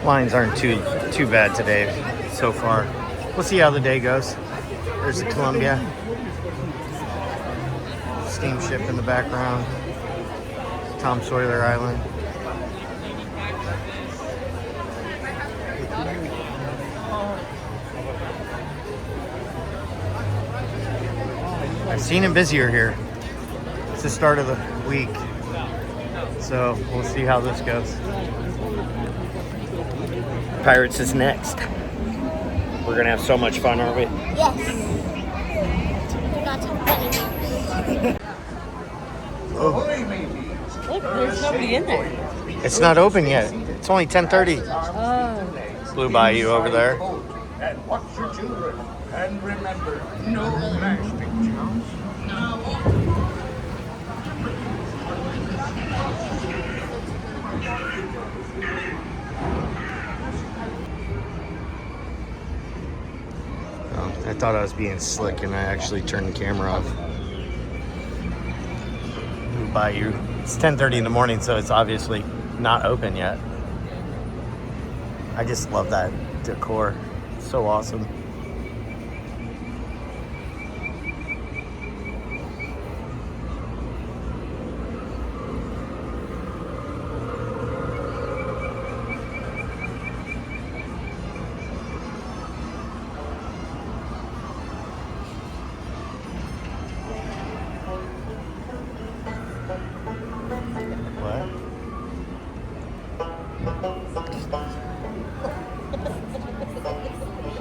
Lines aren't too bad today so far. We'll see how the day goes. There's the Columbia steamship in the background. Tom Sawyer Island. I've seen him busier here. It's the start of the week. So we'll see how this goes. Pirates is next. We're gonna have so much fun, aren't we? Yes. Oh. Look, there's nobody in there. It's not open yet. It's only 10:30. Oh. Blue Bayou over there. And watch your children. And remember, no flash pictures. Oh, I thought I was being slick and I actually turned the camera off. Blue Bayou. It's 10:30 in the morning, so it's obviously not open yet. I just love that decor. It's so awesome.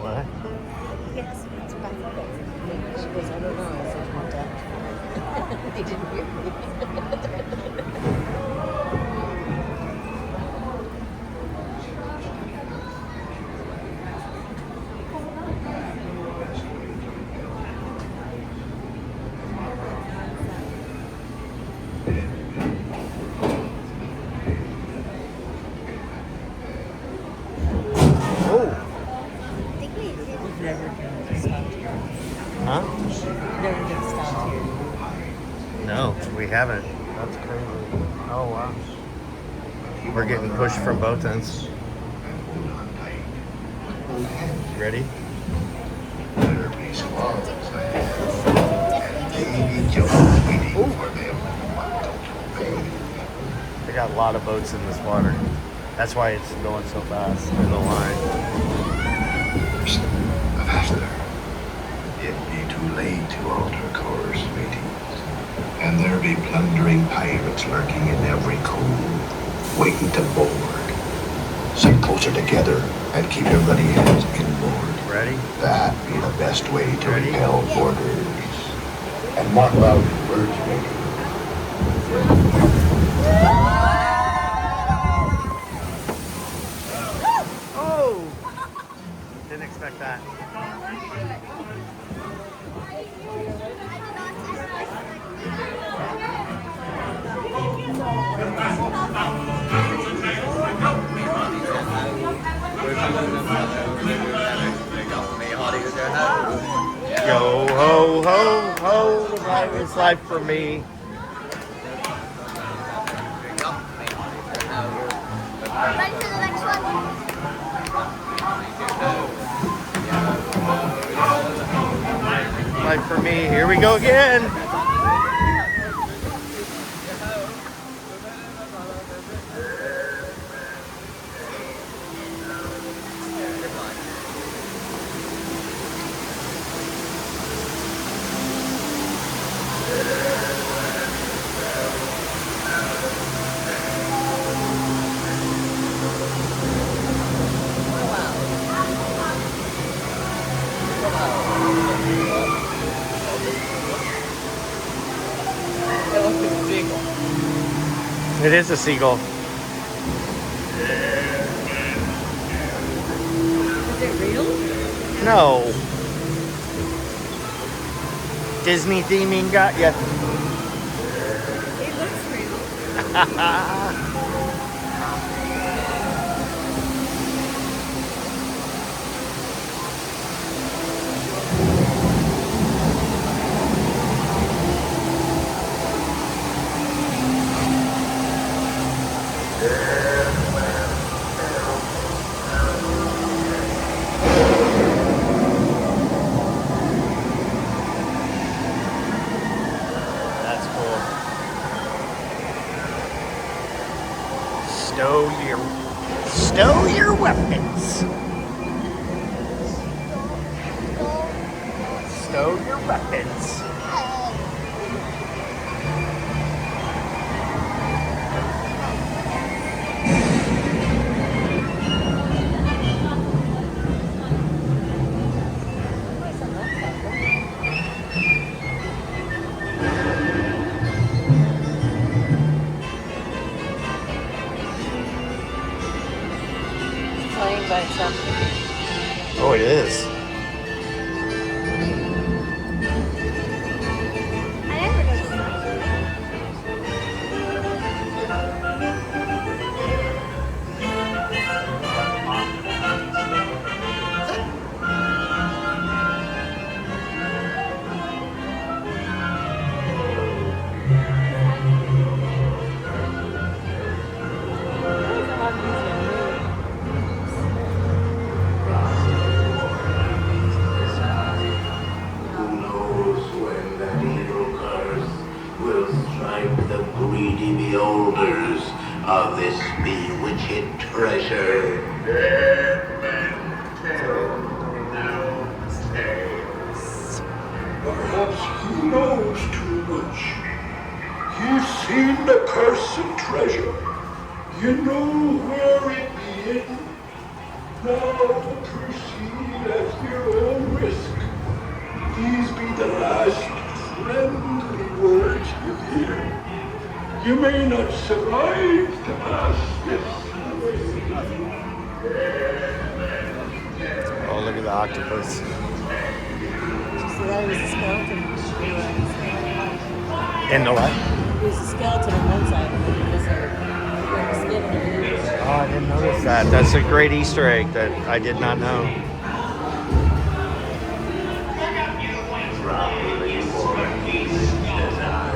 What? Yes, it's fine. She goes, I don't know. I said, contact. They didn't hear me. Huh? Never get stopped here. No, we haven't. That's crazy. Oh, wow. We're getting pushed from both ends. Ready? They got a lot of boats in this water. That's why it's going so fast in the line. Faster. It be too late to alter course, mateys. And there be plundering pirates lurking in every cove, waiting to board. Sit closer together and keep your ruddy hands inboard. Ready? That be the best way to Ready? repel boarders. And mark loud words, mateys. Oh! Didn't expect that. Yo ho ho ho, life is life for me. Ready for the next one? Life for me. Here we go again. It is a seagull. Is it real? No. Disney theming got ya. It looks real. That's cool. Stow your weapons. Stow your weapons. Playing by itself. Oh, it is. I never noticed that. Who knows when that evil curse will strike the greedy beholders of this bewitched treasure? Dead men tell no tales. Perhaps he knows too much. He's seen the cursed treasure. You know where it is. Now proceed at your own risk. These be the last friendly words you hear. You may not survive to pass this way. Oh, look at the octopus. Did you see that? It was a skeleton. In the what? It was a skeleton on one side, and then it was a skin on the other. Oh, I didn't notice that. That's a great Easter egg that I did not know. Probably for peace design.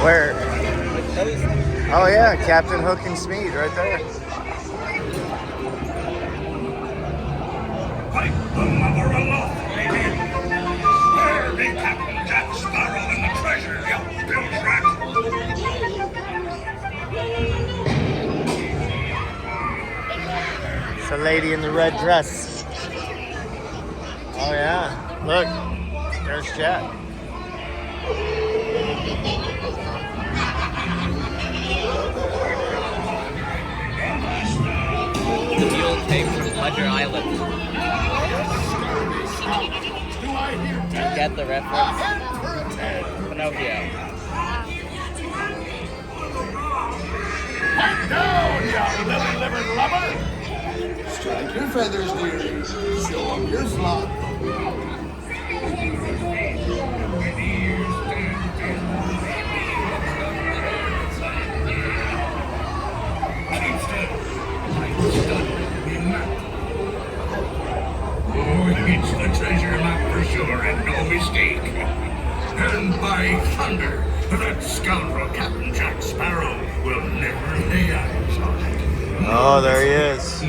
Where? Oh yeah, Captain Hook and Smead right there. Pipe the mother aloft, lady. Where be Captain Jack Sparrow and the treasure, you bilge rat? It's a lady in the red dress. Oh yeah, look, there's Jack. The mule came from Pleasure Island. Get the reference? Pinocchio. Down, you lily-livered lubber! Strike your feathers, dearie. Show 'em your slot. It's the treasure map for sure, and no mistake. And by thunder, that scoundrel Captain Jack Sparrow will never lay eyes on it. Oh, there he is.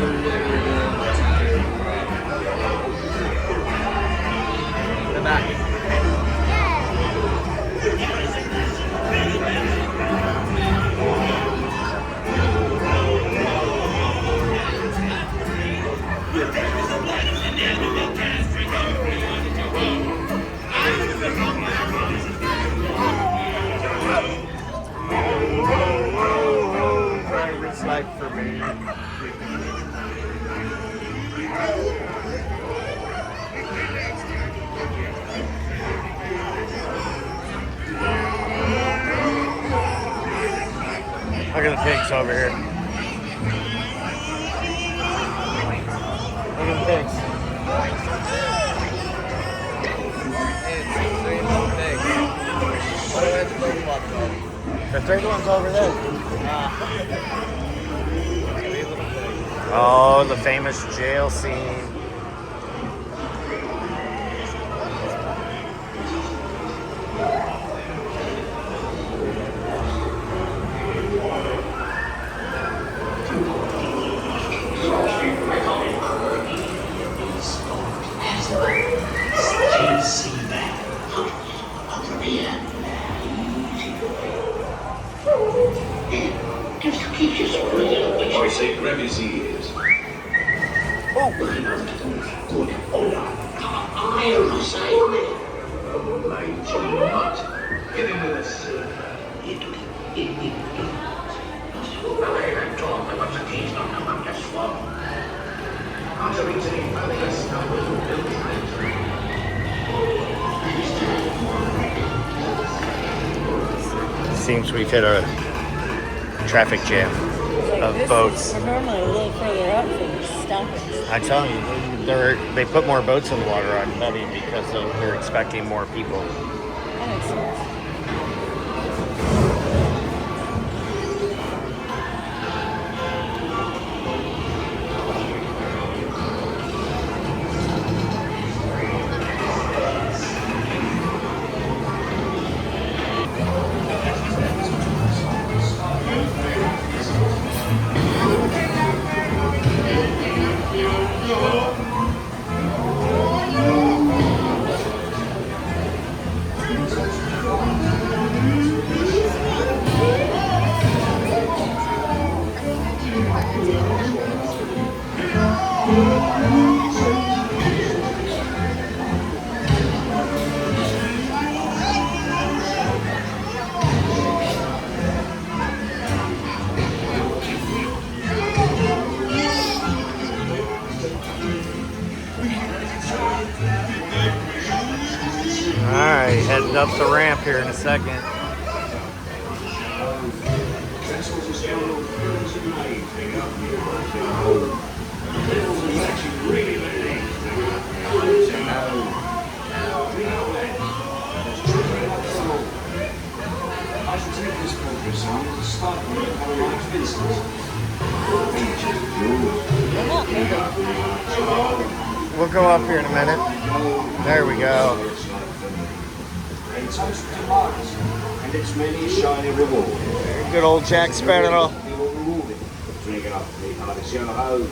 The back. It's like for me. Look at the pigs over here. Look at the pigs. It's 3 little pigs. What do I have to go about them? The third one's over there. 3 little pigs. Oh, the famous jail scene. Just keep your sword in. I say grab his ears. Oh! I'll say grab. Mind you not. Get into this. I talk about the keys not come up as well. Seems we've hit a traffic jam of boats. We're normally a little further up from the stopping. I tell you, they put more boats in the water on Betty because they're expecting more people. That makes sense. Alright, heading up the ramp here in a second. I should take this progress on to start with Caroline's business. We'll go up here in a minute. There we go. And toast to Mars and its many shiny reward. Good old Jack Sparrow. We will reward it for drinking up the Harvest Yo-Ho.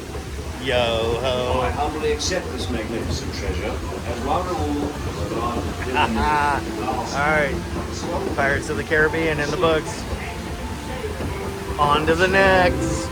Yo-ho. I humbly accept this magnificent treasure as one reward for the life of Alright. Pirates of the Caribbean in the books. On to the next.